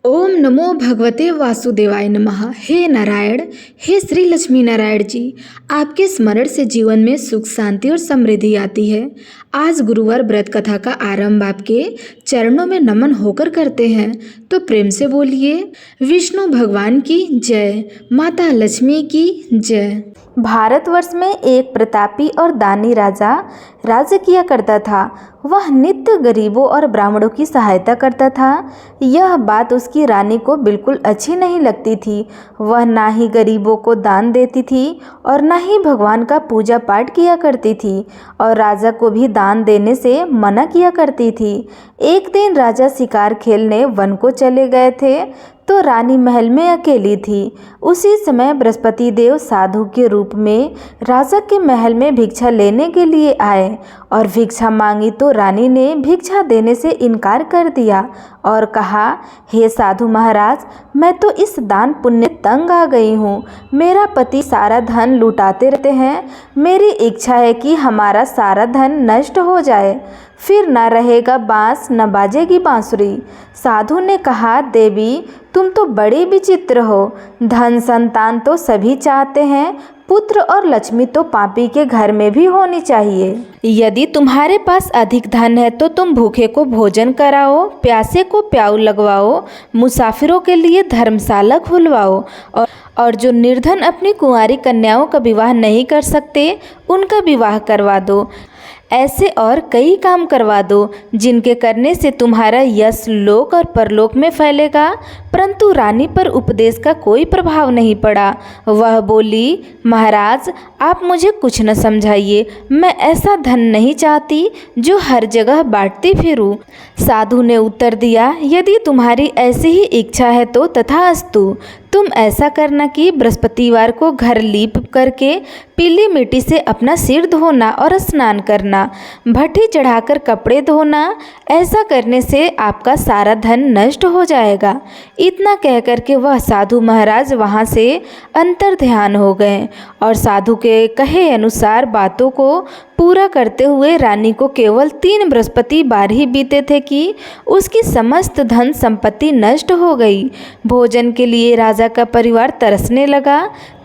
ओम नमो भगवते वासुदेवाय नमः। हे नारायण, हे श्री लक्ष्मी नारायण जी, आपके स्मरण से जीवन में सुख शांति और समृद्धि आती है। आज गुरुवार व्रत कथा का आरंभ आपके चरणों में नमन होकर करते हैं, तो प्रेम से बोलिए विष्णु भगवान की जय, माता लक्ष्मी की जय। भारतवर्ष में एक प्रतापी और दानी राजा राज्य किया करता था। वह नित्य गरीबों और ब्राह्मणों की सहायता करता था। यह बात उसकी रानी को बिल्कुल अच्छी नहीं लगती थी। वह ना ही गरीबों को दान देती थी और ना ही भगवान का पूजा पाठ किया करती थी, और राजा को भी दान देने से मना किया करती थी। एक दिन राजा शिकार खेलने वन को चले गए थे, तो रानी महल में अकेली थी। उसी समय बृहस्पति देव साधु के रूप में राजा के महल में भिक्षा लेने के लिए आए और भिक्षा मांगी तो रानी ने भिक्षा देने से इनकार कर दिया और कहा, हे साधु महाराज, मैं तो इस दान पुण्य तंग आ गई हूँ। मेरा पति सारा धन लुटाते रहते हैं। मेरी इच्छा है कि हमारा सारा धन नष्ट हो जाए, फिर न रहेगा बांस न बाजेगी बांसुरी। साधु ने कहा, देवी तुम तो बड़ी विचित्र हो। धन संतान तो सभी चाहते हैं, पुत्र और लक्ष्मी तो पापी के घर में भी होनी चाहिए। यदि तुम्हारे पास अधिक धन है तो तुम भूखे को भोजन कराओ, प्यासे को प्याऊ लगवाओ, मुसाफिरों के लिए धर्मशाला खुलवाओ, और जो निर्धन अपनी कुंवारी कन्याओं का विवाह नहीं कर सकते उनका विवाह करवा दो। ऐसे और कई काम करवा दो जिनके करने से तुम्हारा यश लोक और परलोक में फैलेगा। परंतु रानी पर उपदेश का कोई प्रभाव नहीं पड़ा। वह बोली, महाराज आप मुझे कुछ न समझाइए, मैं ऐसा धन नहीं चाहती जो हर जगह बांटती फिरूं। साधु ने उत्तर दिया, यदि तुम्हारी ऐसी ही इच्छा है तो तथास्तु। तुम ऐसा करना कि बृहस्पतिवार को घर लीप करके पीली मिट्टी से अपना सिर धोना और स्नान करना, भट्टी चढ़ाकर कपड़े धोना। ऐसा करने से आपका सारा धन नष्ट हो जाएगा। इतना कहकर के वह साधु महाराज वहाँ से अंतर ध्यान हो गए और साधु के कहे अनुसार बातों को पूरा करते हुए रानी को केवल 3 बृहस्पतिवार ही बीते थे कि उसकी समस्त धन संपत्ति नष्ट हो गई। भोजन के लिए राजा का परिवार तरसने लगा।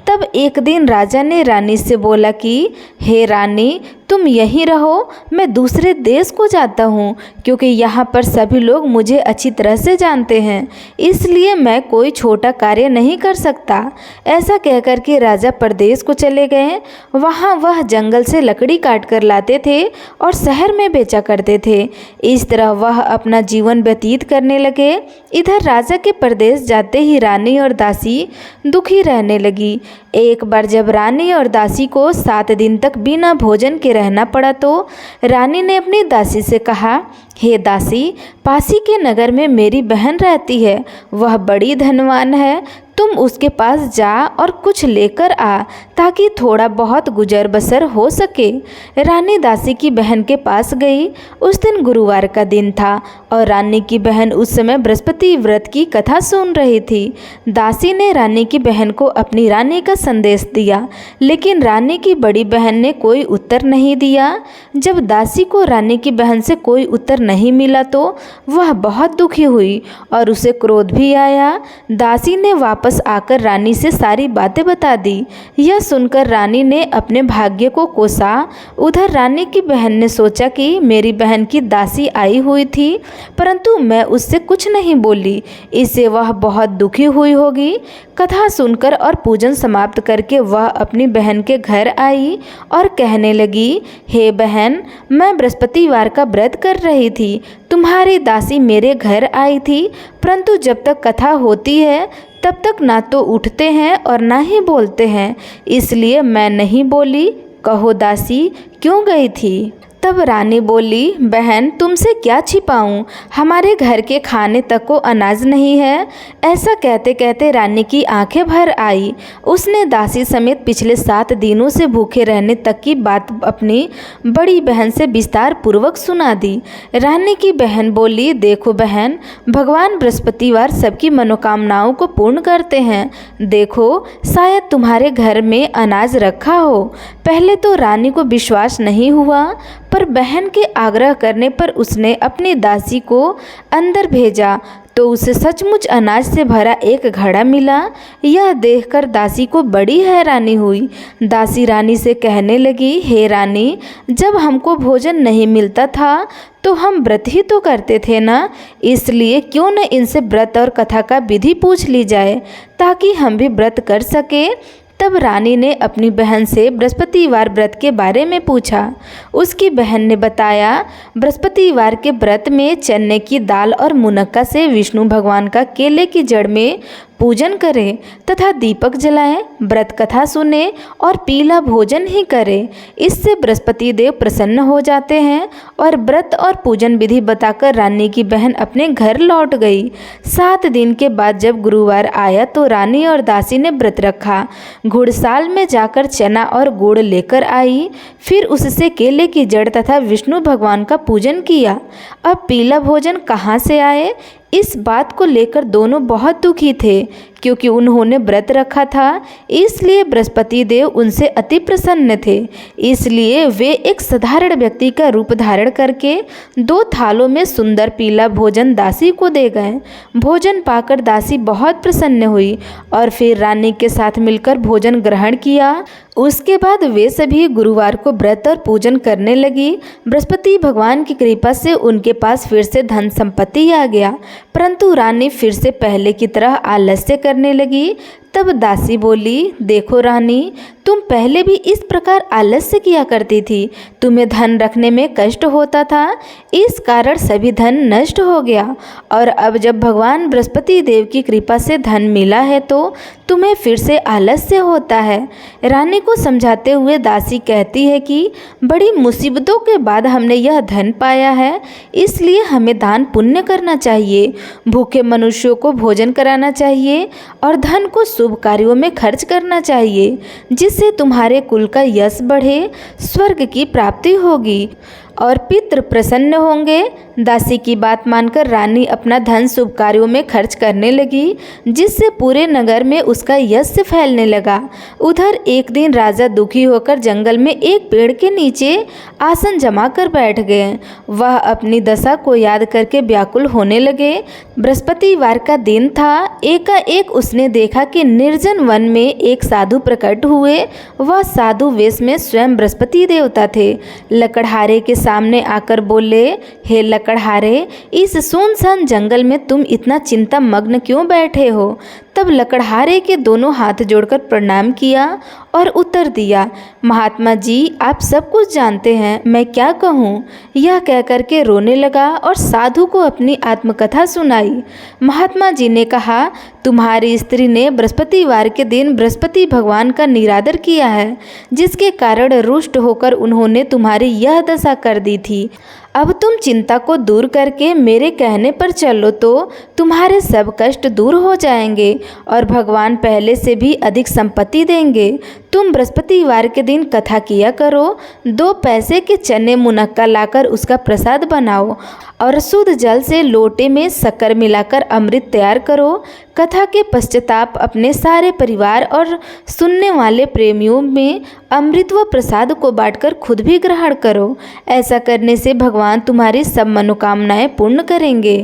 तब एक दिन राजा ने रानी से बोला कि, हे रानी तुम यहीं रहो, मैं दूसरे देश को जाता हूँ, क्योंकि यहाँ पर सभी लोग मुझे अच्छी तरह से जानते हैं, इसलिए मैं कोई छोटा कार्य नहीं कर सकता। ऐसा कहकर के राजा परदेश को चले गए। वहाँ वह जंगल से लकड़ी काट कर लाते थे और शहर में बेचा करते थे। इस तरह वह अपना जीवन व्यतीत करने लगे। इधर राजा के परदेश जाते ही रानी और दासी दुखी रहने लगी। एक बार जब रानी और दासी को 7 दिन तक बिना भोजन के रहना पड़ा तो रानी ने अपनी दासी से कहा, हे दासी, पासी के नगर में मेरी बहन रहती है, वह बड़ी धनवान है। तुम उसके पास जा और कुछ लेकर आ ताकि थोड़ा बहुत गुजर बसर हो सके। रानी दासी की बहन के पास गई। उस दिन गुरुवार का दिन था और रानी की बहन उस समय बृहस्पति व्रत की कथा सुन रही थी। दासी ने रानी की बहन को अपनी रानी का संदेश दिया, लेकिन रानी की बड़ी बहन ने कोई उत्तर नहीं दिया। जब दासी को रानी की बहन से कोई उत्तर नहीं मिला तो वह बहुत दुखी हुई और उसे क्रोध भी आया। दासी ने वापस आकर रानी से सारी बातें बता दी। यह सुनकर रानी ने अपने भाग्य को कोसा। उधर रानी की बहन ने सोचा कि मेरी बहन की दासी आई हुई थी, परंतु मैं उससे कुछ नहीं बोली, इससे वह बहुत दुखी हुई होगी। कथा सुनकर और पूजन समाप्त करके वह अपनी बहन के घर आई और कहने लगी, हे बहन, मैं बृहस्पतिवार का व्रत कर रही थी। तुम्हारी दासी मेरे घर आई थी, परंतु जब तक कथा होती है तब तक ना तो उठते हैं और ना ही बोलते हैं, इसलिए मैं नहीं बोली। कहो दासी, क्यों गई थी? तब रानी बोली, बहन तुमसे क्या छिपाऊं, हमारे घर के खाने तक को अनाज नहीं है। ऐसा कहते कहते रानी की आंखें भर आई। उसने दासी समेत पिछले 7 दिनों से भूखे रहने तक की बात अपनी बड़ी बहन से विस्तार पूर्वक सुना दी। रानी की बहन बोली, देखो बहन, भगवान बृहस्पतिवार सबकी मनोकामनाओं को पूर्ण करते हैं। देखो शायद तुम्हारे घर में अनाज रखा हो। पहले तो रानी को विश्वास नहीं हुआ, पर बहन के आग्रह करने पर उसने अपनी दासी को अंदर भेजा तो उसे सचमुच अनाज से भरा एक घड़ा मिला। यह देखकर दासी को बड़ी हैरानी हुई। दासी रानी से कहने लगी, हे रानी, जब हमको भोजन नहीं मिलता था तो हम व्रत ही तो करते थे ना, इसलिए क्यों न इनसे व्रत और कथा का विधि पूछ ली जाए ताकि हम भी व्रत कर सके। तब रानी ने अपनी बहन से बृहस्पतिवार व्रत के बारे में पूछा। उसकी बहन ने बताया, बृहस्पतिवार के व्रत में चने की दाल और मुनक्का से विष्णु भगवान का केले की जड़ में पूजन करें तथा दीपक जलाएं, व्रत कथा सुने और पीला भोजन ही करें। इससे बृहस्पति देव प्रसन्न हो जाते हैं। और व्रत और पूजन विधि बताकर रानी की बहन अपने घर लौट गई। 7 दिन के बाद जब गुरुवार आया तो रानी और दासी ने व्रत रखा। घुड़साल में जाकर चना और गुड़ लेकर आई, फिर उससे केले की जड़ तथा विष्णु भगवान का पूजन किया। अब पीला भोजन कहाँ से आए, इस बात को लेकर दोनों बहुत दुखी थे, क्योंकि उन्होंने व्रत रखा था, इसलिए बृहस्पति देव उनसे अति प्रसन्न थे। इसलिए वे एक साधारण व्यक्ति का रूप धारण करके 2 थालों में सुंदर पीला भोजन दासी को दे गए। भोजन पाकर दासी बहुत प्रसन्न हुई और फिर रानी के साथ मिलकर भोजन ग्रहण किया। उसके बाद वे सभी गुरुवार को व्रत और पूजन करने लगी। बृहस्पति भगवान की कृपा से उनके पास फिर से धन संपत्ति आ गया, परंतु रानी फिर से पहले की तरह आलस्य करने लगी। तब दासी बोली, देखो रानी, तुम पहले भी इस प्रकार आलस्य किया करती थी, तुम्हें धन रखने में कष्ट होता था, इस कारण सभी धन नष्ट हो गया। और अब जब भगवान बृहस्पति देव की कृपा से धन मिला है तो तुम्हें फिर से आलस्य होता है। रानी को समझाते हुए दासी कहती है कि बड़ी मुसीबतों के बाद हमने यह धन पाया है, इसलिए हमें दान पुण्य करना चाहिए, भूखे मनुष्यों को भोजन कराना चाहिए और धन को शुभ कार्यों में खर्च करना चाहिए, जिससे तुम्हारे कुल का यश बढ़े, स्वर्ग की प्राप्ति होगी और पितृ प्रसन्न होंगे। दासी की बात मानकर रानी अपना धन शुभ कार्यों में खर्च करने लगी, जिससे पूरे नगर में उसका यश फैलने लगा। उधर एक दिन राजा दुखी होकर जंगल में एक पेड़ के नीचे आसन जमा कर बैठ गए। वह अपनी दशा को याद करके व्याकुल होने लगे। बृहस्पतिवार का दिन था। एकाएक उसने देखा कि निर्जन वन में एक साधु प्रकट हुए। वह साधु वेश में स्वयं बृहस्पति देवता थे। लकड़हारे के सामने आकर बोले, हे लकड़हारे, इस सुनसान जंगल में तुम इतना चिंता मग्न क्यों बैठे हो? तब लकड़हारे के दोनों हाथ जोड़कर प्रणाम किया और उत्तर दिया, महात्मा जी, आप सब कुछ जानते हैं, मैं क्या कहूँ? यह कहकर के रोने लगा और साधु को अपनी आत्मकथा सुनाई। महात्मा जी ने कहा, तुम्हारी स्त्री ने बृहस्पतिवार के दिन बृहस्पति भगवान का निरादर किया है, जिसके कारण रुष्ट होकर उन्होंने तुम्हारी यह दशा कर दी थी। अब तुम चिंता को दूर करके मेरे कहने पर चलो तो तुम्हारे सब कष्ट दूर हो जाएंगे और भगवान पहले से भी अधिक संपत्ति देंगे। तुम बृहस्पतिवार के दिन कथा किया करो, 2 पैसे के चने मुनक्का लाकर उसका प्रसाद बनाओ और शुद्ध जल से लोटे में शक्कर मिलाकर अमृत तैयार करो। कथा के पश्चाताप अपने सारे परिवार और सुनने वाले प्रेमियों में अमृत व प्रसाद को बांटकर खुद भी ग्रहण करो। ऐसा करने से भगवान तुम्हारी सब मनोकामनाएं पूर्ण करेंगे।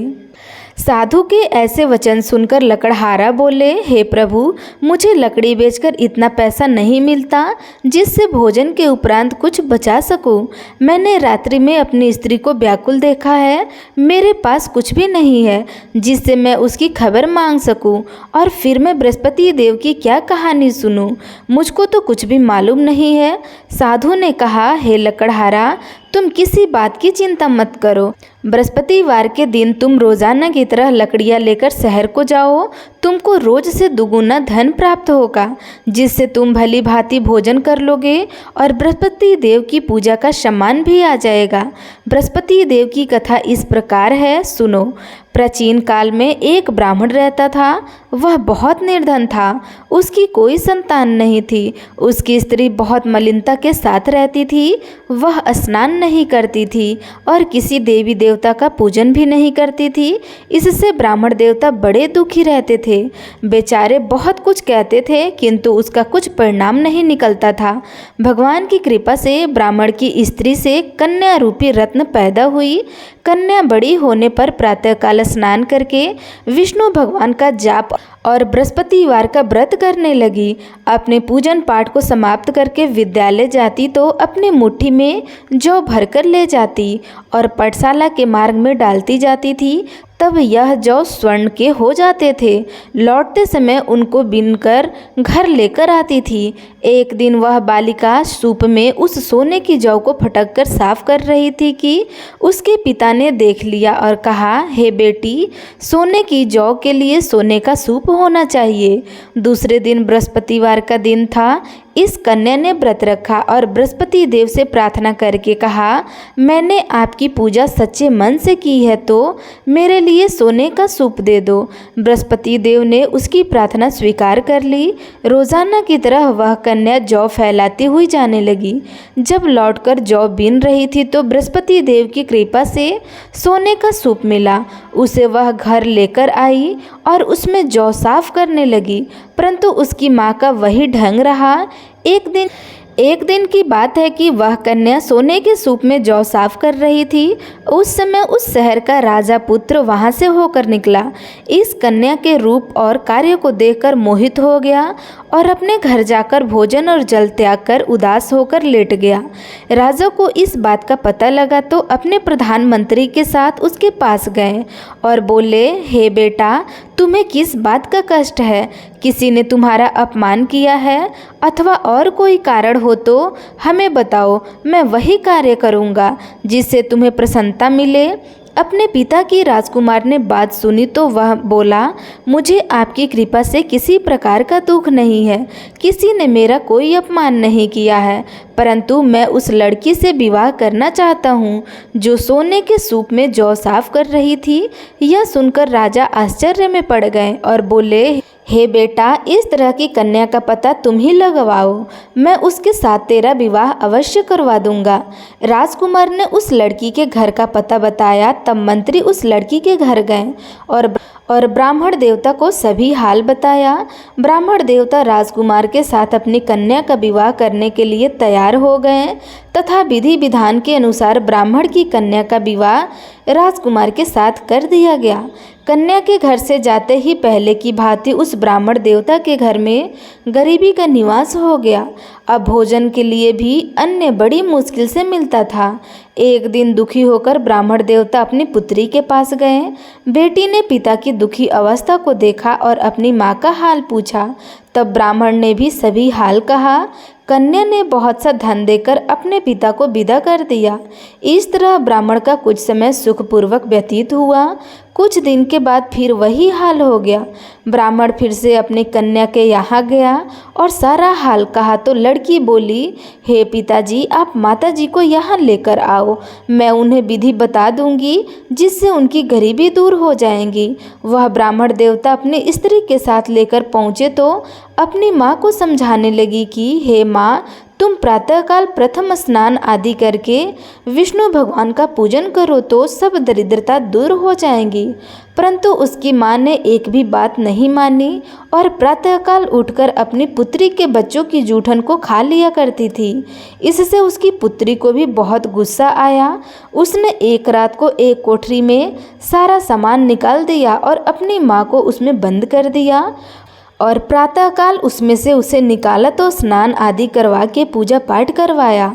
साधु के ऐसे वचन सुनकर लकड़हारा बोले, हे प्रभु, मुझे लकड़ी बेचकर इतना पैसा नहीं मिलता जिससे भोजन के उपरांत कुछ बचा सकूं। मैंने रात्रि में अपनी स्त्री को व्याकुल देखा है, मेरे पास कुछ भी नहीं है जिससे मैं उसकी खबर मांग सकूं और फिर मैं बृहस्पति देव की क्या कहानी सुनूं? मुझको तो कुछ भी मालूम नहीं है। साधु ने कहा, हे लकड़हारा, तुम किसी बात की चिंता मत करो। बृहस्पतिवार के दिन तुम रोजाना की तरह लकड़ियाँ लेकर शहर को जाओ। तुमको रोज से दुगुना धन प्राप्त होगा, जिससे तुम भली भांति भोजन कर लोगे और बृहस्पति देव की पूजा का सम्मान भी आ जाएगा। बृहस्पति देव की कथा इस प्रकार है, सुनो। प्राचीन काल में एक ब्राह्मण रहता था। वह बहुत निर्धन था, उसकी कोई संतान नहीं थी। उसकी स्त्री बहुत मलिनता के साथ रहती थी। वह स्नान नहीं करती थी और किसी देवी देवता का पूजन भी नहीं करती थी। इससे ब्राह्मण देवता बड़े दुखी रहते थे। बेचारे बहुत कुछ कहते थे किंतु उसका कुछ परिणाम नहीं निकलता था। भगवान की कृपा से ब्राह्मण की स्त्री से कन्या रूपी रत्न पैदा हुई। कन्या बड़ी होने पर प्रातःकाल स्नान करके विष्णु भगवान का जाप और बृहस्पतिवार का व्रत करने लगी। अपने पूजन पाठ को समाप्त करके विद्यालय जाती तो अपनी मुट्ठी में जौ भरकर ले जाती और पाठशाला के मार्ग में डालती जाती थी। तब यह जौ स्वर्ण के हो जाते थे। लौटते समय उनको बीनकर घर लेकर आती थी। एक दिन वह बालिका सूप में उस सोने की जौ को फटक कर साफ कर रही थी कि उसके पिता ने देख लिया और कहा, हे बेटी, सोने की जौ के लिए सोने का सूप होना चाहिए। दूसरे दिन बृहस्पतिवार का दिन था। इस कन्या ने व्रत रखा और बृहस्पति देव से प्रार्थना करके कहा, मैंने आपकी पूजा सच्चे मन से की है तो मेरे लिए सोने का सूप दे दो। बृहस्पति देव ने उसकी प्रार्थना स्वीकार कर ली। रोजाना की तरह वह कन्या जौ फैलाती हुई जाने लगी। जब लौटकर जौ बीन रही थी तो बृहस्पति देव की कृपा से सोने का सूप मिला। उसे वह घर लेकर आई और उसमें जौ साफ करने लगी, परंतु उसकी माँ का वही ढंग रहा। एक दिन की बात है कि वह कन्या सोने के सूप में जौ साफ कर रही थी। उस समय उस शहर का राजा पुत्र वहां से होकर निकला। इस कन्या के रूप और कार्य को देखकर मोहित हो गया और अपने घर जाकर भोजन और जल त्याग कर उदास होकर लेट गया। राजा को इस बात का पता लगा तो अपने प्रधानमंत्री के साथ उसके पास गए और बोले, हे बेटा, तुम्हें किस बात का कष्ट है? किसी ने तुम्हारा अपमान किया है अथवा और कोई कारण हो तो हमें बताओ, मैं वही कार्य करूँगा जिससे तुम्हें प्रसन्नता मिले। अपने पिता की राजकुमार ने बात सुनी तो वह बोला, मुझे आपकी कृपा से किसी प्रकार का दुख नहीं है। किसी ने मेरा कोई अपमान नहीं किया है, परंतु मैं उस लड़की से विवाह करना चाहता हूँ जो सोने के सूप में जौ साफ कर रही थी। यह सुनकर राजा आश्चर्य में पड़ गए और बोले, हे बेटा, इस तरह की कन्या का पता तुम ही लगवाओ, मैं उसके साथ तेरा विवाह अवश्य करवा दूंगा। राजकुमार ने उस लड़की के घर का पता बताया। तब मंत्री उस लड़की के घर गए और ब्राह्मण देवता को सभी हाल बताया। ब्राह्मण देवता राजकुमार के साथ अपनी कन्या का विवाह करने के लिए तैयार हो गए तथा विधि विधान के अनुसार ब्राह्मण की कन्या का विवाह राजकुमार के साथ कर दिया गया। कन्या के घर से जाते ही पहले की भांति उस ब्राह्मण देवता के घर में गरीबी का निवास हो गया। अब भोजन के लिए भी अन्न बड़ी मुश्किल से मिलता था। एक दिन दुखी होकर ब्राह्मण देवता अपनी पुत्री के पास गए। बेटी ने पिता की दुखी अवस्था को देखा और अपनी माँ का हाल पूछा। तब ब्राह्मण ने भी सभी हाल कहा। कन्या ने बहुत सा धन देकर अपने पिता को विदा कर दिया। इस तरह ब्राह्मण का कुछ समय सुखपूर्वक व्यतीत हुआ। कुछ दिन के बाद फिर वही हाल हो गया। ब्राह्मण फिर से अपनी कन्या के यहाँ गया और सारा हाल कहा तो लड़की बोली, हे पिताजी, आप माताजी को यहाँ लेकर आओ, मैं उन्हें विधि बता दूंगी जिससे उनकी गरीबी दूर हो जाएगी। वह ब्राह्मण देवता अपनी स्त्री के साथ लेकर पहुँचे तो अपनी माँ को समझाने लगी कि हे माँ, तुम प्रातःकाल प्रथम स्नान आदि करके विष्णु भगवान का पूजन करो तो सब दरिद्रता दूर हो जाएंगी। परंतु उसकी माँ ने एक भी बात नहीं मानी और प्रातःकाल उठकर अपनी पुत्री के बच्चों की जूठन को खा लिया करती थी। इससे उसकी पुत्री को भी बहुत गुस्सा आया। उसने एक रात को एक कोठरी में सारा सामान निकाल दिया और अपनी माँ को उसमें बंद कर दिया और प्रातःकाल उसमें से उसे निकाला तो स्नान आदि करवा के पूजा पाठ करवाया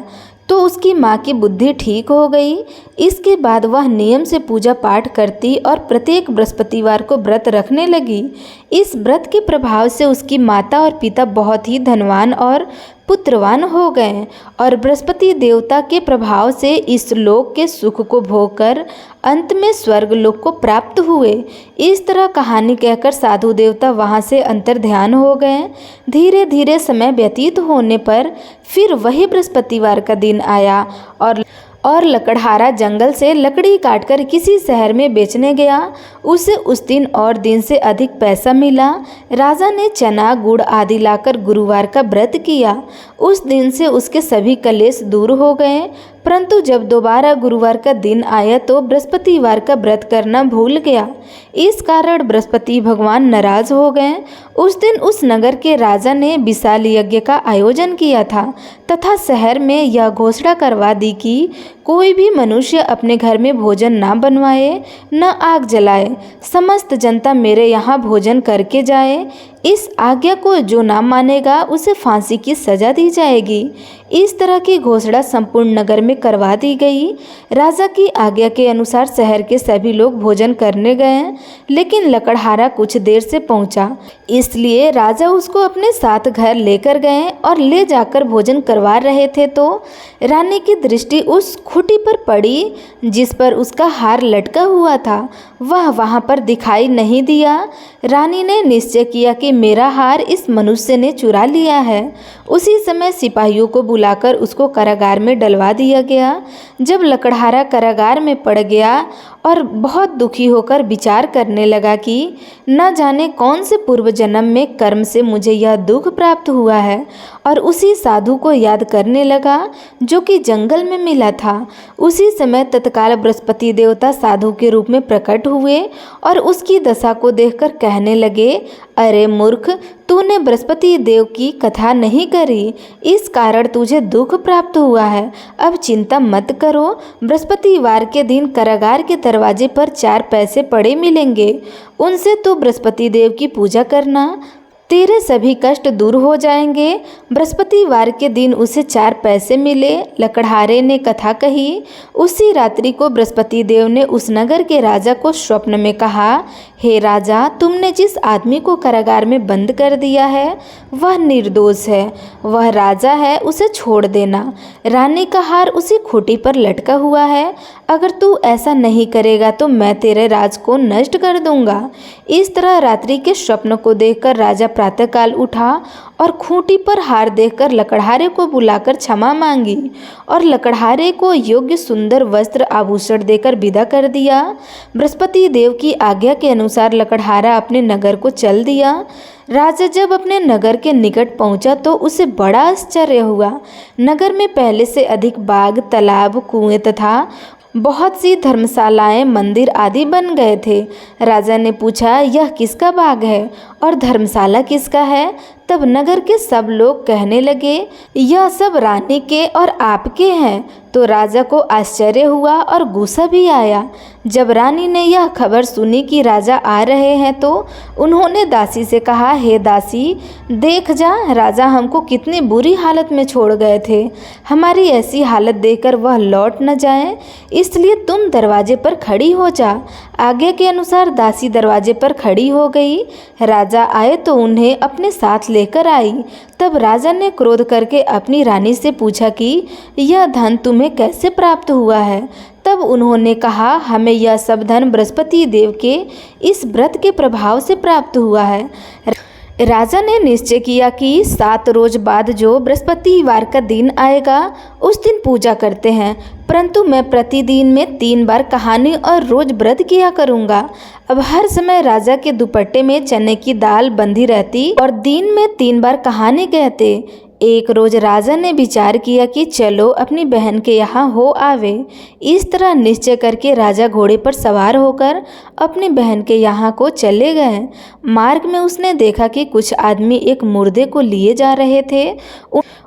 तो उसकी माँ की बुद्धि ठीक हो गई। इसके बाद वह नियम से पूजा पाठ करती और प्रत्येक बृहस्पतिवार को व्रत रखने लगी। इस व्रत के प्रभाव से उसकी माता और पिता बहुत ही धनवान और पुत्रवान हो गए और बृहस्पति देवता के प्रभाव से इस लोक के सुख को भोगकर अंत में स्वर्ग लोक को प्राप्त हुए। इस तरह कहानी कहकर साधु देवता वहाँ से अंतर्ध्यान हो गए। धीरे धीरे समय व्यतीत होने पर फिर वही बृहस्पतिवार का दिन आया और लकड़हारा जंगल से लकड़ी काटकर किसी शहर में बेचने गया। उसे उस दिन और दिन से अधिक पैसा मिला। राजा ने चना गुड़ आदि लाकर गुरुवार का व्रत किया। उस दिन से उसके सभी कलेश दूर हो गए। परंतु जब दोबारा गुरुवार का दिन आया तो बृहस्पतिवार का व्रत करना भूल गया। इस कारण बृहस्पति भगवान नाराज हो गए। उस दिन उस नगर के राजा ने विशाल यज्ञ का आयोजन किया था तथा शहर में यह घोषणा करवा दी कि कोई भी मनुष्य अपने घर में भोजन न बनवाए, न आग जलाए। समस्त जनता मेरे यहाँ भोजन करके जाए। इस आज्ञा को जो ना मानेगा उसे फांसी की सजा दी जाएगी। इस तरह की घोषणा संपूर्ण नगर में करवा दी गई। राजा की आज्ञा के अनुसार शहर के सभी लोग भोजन करने गए, लेकिन लकड़हारा कुछ देर से पहुंचा, इसलिए राजा उसको अपने साथ घर लेकर गए और ले जाकर भोजन करवा रहे थे तो रानी की दृष्टि उस खूंटी पर पड़ी जिस पर उसका हार लटका हुआ था। वह वहां पर दिखाई नहीं दिया। रानी ने निश्चय किया कि मेरा हार इस मनुष्य ने चुरा लिया है। उसी समय सिपाहियों को बुलाकर उसको कारागार में डलवा दिया गया। जब लकड़हारा कारागार में पड़ गया और बहुत दुखी होकर विचार करने लगा कि न जाने कौन से पूर्व जन्म में कर्म से मुझे यह दुख प्राप्त हुआ है, और उसी साधु को याद करने लगा जो कि जंगल में मिला था। उसी समय तत्काल बृहस्पति देवता साधु के रूप में प्रकट हुए और उसकी दशा को देखकर कहने लगे, अरे मूर्ख, तूने बृहस्पति देव की कथा नहीं करी, इस कारण तुझे दुख प्राप्त हुआ है। अब चिंता मत करो, बृहस्पतिवार के दिन कारागार के दरवाजे पर 4 पैसे पड़े मिलेंगे, उनसे तू बृहस्पति देव की पूजा करना, तेरे सभी कष्ट दूर हो जाएंगे। बृहस्पतिवार के दिन उसे 4 पैसे मिले। लकड़हारे ने कथा कही। उसी रात्रि को बृहस्पति देव ने उस नगर के राजा को स्वप्न में कहा, हे राजा, तुमने जिस आदमी को कारागार में बंद कर दिया है वह निर्दोष है, वह राजा है, उसे छोड़ देना। रानी का हार उसी खूंटी पर लटका हुआ है। अगर तू ऐसा नहीं करेगा तो मैं तेरे राज को नष्ट कर दूंगा। इस तरह रात्रि के स्वप्न को देखकर राजा प्रातःकाल उठा और खूंटी पर हार देखकर लकड़हारे को बुलाकर क्षमा मांगी और लकड़हारे को योग्य सुंदर वस्त्र आभूषण देकर विदा कर दिया। बृहस्पति देव की आज्ञा के अनुसार लकड़हारा अपने नगर को चल दिया। राजा जब अपने नगर के निकट पहुंचा तो उसे बड़ा आश्चर्य हुआ। नगर में पहले से अधिक बाग, तालाब, कुएं तथा बहुत सी धर्मशालाएं, मंदिर आदि बन गए थे। राजा ने पूछा, यह किसका बाग है और धर्मशाला किसका है? तब नगर के सब लोग कहने लगे, यह सब रानी के और आपके हैं। तो राजा को आश्चर्य हुआ और गुस्सा भी आया। जब रानी ने यह खबर सुनी कि राजा आ रहे हैं तो उन्होंने दासी से कहा, हे दासी, देख जा, राजा हमको कितनी बुरी हालत में छोड़ गए थे। हमारी ऐसी हालत देखकर वह लौट न जाए, इसलिए तुम दरवाजे पर खड़ी हो जा। आज्ञा के अनुसार दासी दरवाजे पर खड़ी हो गई। राजा आए तो उन्हें अपने साथ लेकर आई। तब राजा ने क्रोध करके अपनी रानी से पूछा कि यह धन तुम्हें कैसे प्राप्त हुआ है? तब उन्होंने कहा, हमें यह सब धन बृहस्पति देव के इस व्रत के प्रभाव से प्राप्त हुआ है। राजा ने निश्चय किया कि 7 रोज बाद जो बृहस्पतिवार का दिन आएगा उस दिन पूजा करते हैं, परंतु मैं प्रतिदिन में 3 बार कहानी और रोज व्रत किया करूँगा। अब हर समय राजा के दुपट्टे में चने की दाल बंधी रहती और दिन में 3 बार कहानी कहते। एक रोज राजा ने विचार किया कि चलो अपनी बहन के यहाँ हो आवे। इस तरह निश्चय करके राजा घोड़े पर सवार होकर अपनी बहन के यहाँ को चले गए। मार्ग में उसने देखा कि कुछ आदमी एक मुर्दे को लिए जा रहे थे।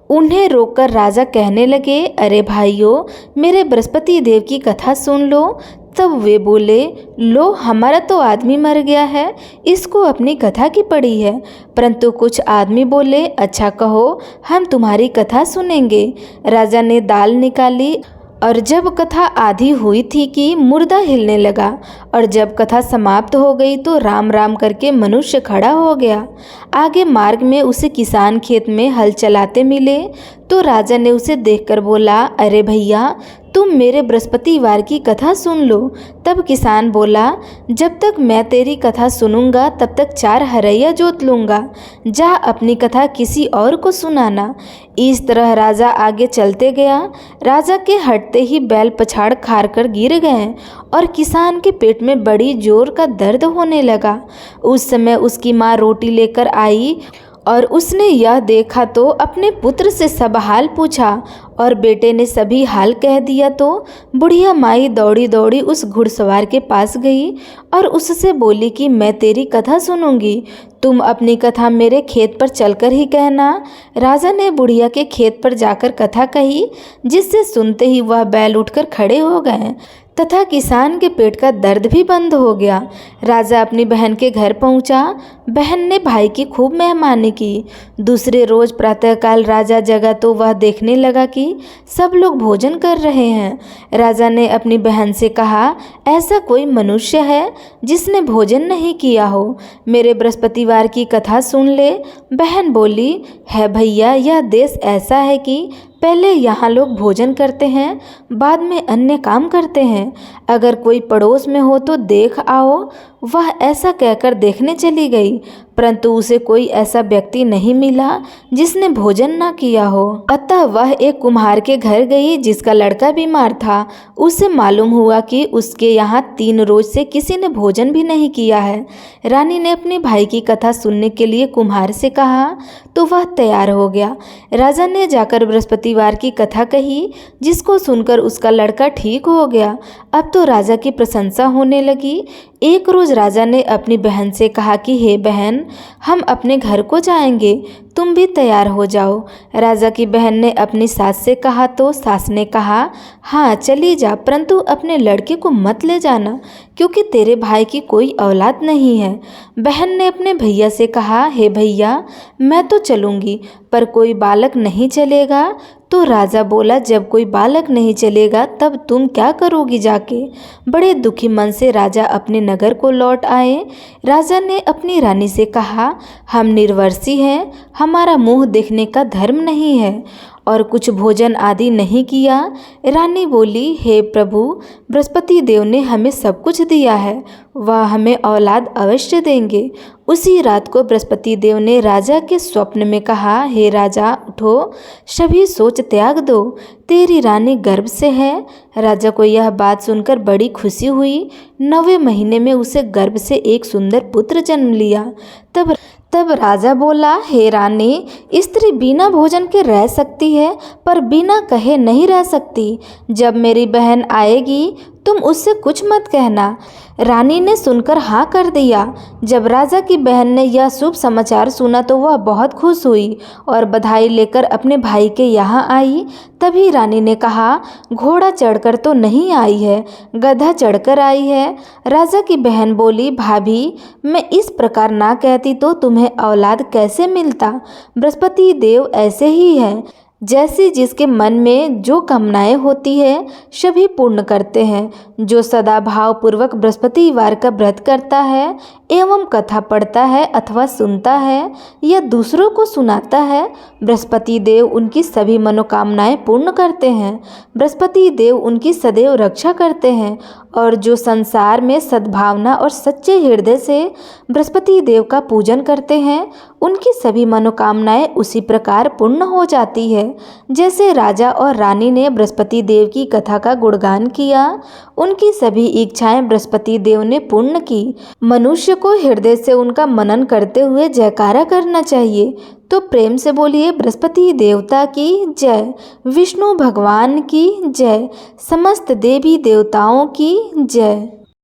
उन्हें रोककर राजा कहने लगे, अरे भाइयों, मेरे बृहस्पति देव की कथा सुन लो। तब वे बोले, लो, हमारा तो आदमी मर गया है, इसको अपनी कथा की पड़ी है। परंतु कुछ आदमी बोले, अच्छा कहो, हम तुम्हारी कथा सुनेंगे। राजा ने दाल निकाली और जब कथा आधी हुई थी कि मुर्दा हिलने लगा, और जब कथा समाप्त हो गई तो राम राम करके मनुष्य खड़ा हो गया। आगे मार्ग में उसे किसान खेत में हल चलाते मिले तो राजा ने उसे देखकर बोला, अरे भैया, तुम मेरे बृहस्पतिवार की कथा सुन लो। तब किसान बोला, जब तक मैं तेरी कथा सुनूंगा तब तक 4 हरैया जोत लूँगा, जा अपनी कथा किसी और को सुनाना। इस तरह राजा आगे चलते गया। राजा के हटते ही बैल पछाड़ खार कर गिर गए और किसान के पेट में बड़ी जोर का दर्द होने लगा। उस समय उसकी माँ रोटी लेकर आई और उसने यह देखा तो अपने पुत्र से सब हाल पूछा, और बेटे ने सभी हाल कह दिया। तो बुढ़िया माई दौड़ी दौड़ी उस घुड़सवार के पास गई और उससे बोली कि मैं तेरी कथा सुनूंगी, तुम अपनी कथा मेरे खेत पर चलकर ही कहना। राजा ने बुढ़िया के खेत पर जाकर कथा कही, जिससे सुनते ही वह बैल उठकर खड़े हो गए तथा किसान के पेट का दर्द भी बंद हो गया। राजा अपनी बहन के घर पहुंचा। बहन ने भाई की खूब मेहमानी की। दूसरे रोज प्रातःकाल राजा जगा तो वह देखने लगा कि सब लोग भोजन कर रहे हैं। राजा ने अपनी बहन से कहा, ऐसा कोई मनुष्य है जिसने भोजन नहीं किया हो? मेरे बृहस्पतिवार की कथा सुन ले। बहन बोली, है भैया, यह देश ऐसा है कि पहले यहाँ लोग भोजन करते हैं, बाद में अन्य काम करते हैं। अगर कोई पड़ोस में हो तो देख आओ। वह ऐसा कहकर देखने चली गई, परंतु उसे कोई ऐसा व्यक्ति नहीं मिला जिसने भोजन न किया हो। अतः वह एक कुम्हार के घर गई जिसका लड़का बीमार था। उसे मालूम हुआ कि उसके यहाँ 3 रोज से किसी ने भोजन भी नहीं किया है। रानी ने अपने भाई की कथा सुनने के लिए कुम्हार से कहा तो वह तैयार हो गया। राजा ने जाकर बृहस्पतिवार की कथा कही, जिसको सुनकर उसका लड़का ठीक हो गया। अब तो राजा की प्रशंसा होने लगी। एक रोज राजा ने अपनी बहन से कहा कि हे बहन, हम अपने घर को जाएंगे, तुम भी तैयार हो जाओ। राजा की बहन ने अपनी सास से कहा तो सास ने कहा, हाँ चली जा, परंतु अपने लड़के को मत ले जाना, क्योंकि तेरे भाई की कोई औलाद नहीं है। बहन ने अपने भैया से कहा, हे भैया, मैं तो चलूँगी, पर कोई बालक नहीं चलेगा। तो राजा बोला, जब कोई बालक नहीं चलेगा तब तुम क्या करोगी जाके? बड़े दुखी मन से राजा अपने नगर को लौट आए। राजा ने अपनी रानी से कहा, हम निर्वंशी हैं, हमारा मुंह देखने का धर्म नहीं है और कुछ भोजन आदि नहीं किया। रानी बोली, हे प्रभु, बृहस्पति देव ने हमें सब कुछ दिया है, वह हमें औलाद अवश्य देंगे। उसी रात को बृहस्पति देव ने राजा के स्वप्न में कहा, हे राजा, उठो, सभी सोच त्याग दो, तेरी रानी गर्भ से है। राजा को यह बात सुनकर बड़ी खुशी हुई। 9वें महीने में उसे गर्भ से एक सुंदर पुत्र जन्म लिया। तब राजा बोला, हे रानी, स्त्री बिना भोजन के रह सकती है, पर बिना कहे नहीं रह सकती। जब मेरी बहन आएगी तुम उससे कुछ मत कहना। रानी ने सुनकर हाँ कर दिया। जब राजा की बहन ने यह शुभ समाचार सुना तो वह बहुत खुश हुई और बधाई लेकर अपने भाई के यहाँ आई। तभी रानी ने कहा, घोड़ा चढ़कर तो नहीं आई है, गधा चढ़कर आई है। राजा की बहन बोली, भाभी, मैं इस प्रकार ना कहती तो तुम्हें औलाद कैसे मिलता? बृहस्पति देव ऐसे ही है, जैसे जिसके मन में जो कामनाएं होती है सभी पूर्ण करते हैं। जो सदा भाव पूर्वक बृहस्पतिवार का व्रत करता है एवं कथा पढ़ता है अथवा सुनता है या दूसरों को सुनाता है, बृहस्पति देव उनकी सभी मनोकामनाएं पूर्ण करते हैं। बृहस्पति देव उनकी सदैव रक्षा करते हैं और जो संसार में सद्भावना और सच्चे हृदय से बृहस्पति देव का पूजन करते हैं उनकी सभी मनोकामनाएं उसी प्रकार पूर्ण हो जाती है। जैसे राजा और रानी ने बृहस्पति देव की कथा का गुणगान किया, उनकी सभी इच्छाएं बृहस्पति देव ने पूर्ण की। मनुष्य को हृदय से उनका मनन करते हुए जयकारा करना चाहिए। तो प्रेम से बोलिए, बृहस्पति देवता की जय, विष्णु भगवान की जय, समस्त देवी देवताओं की जय।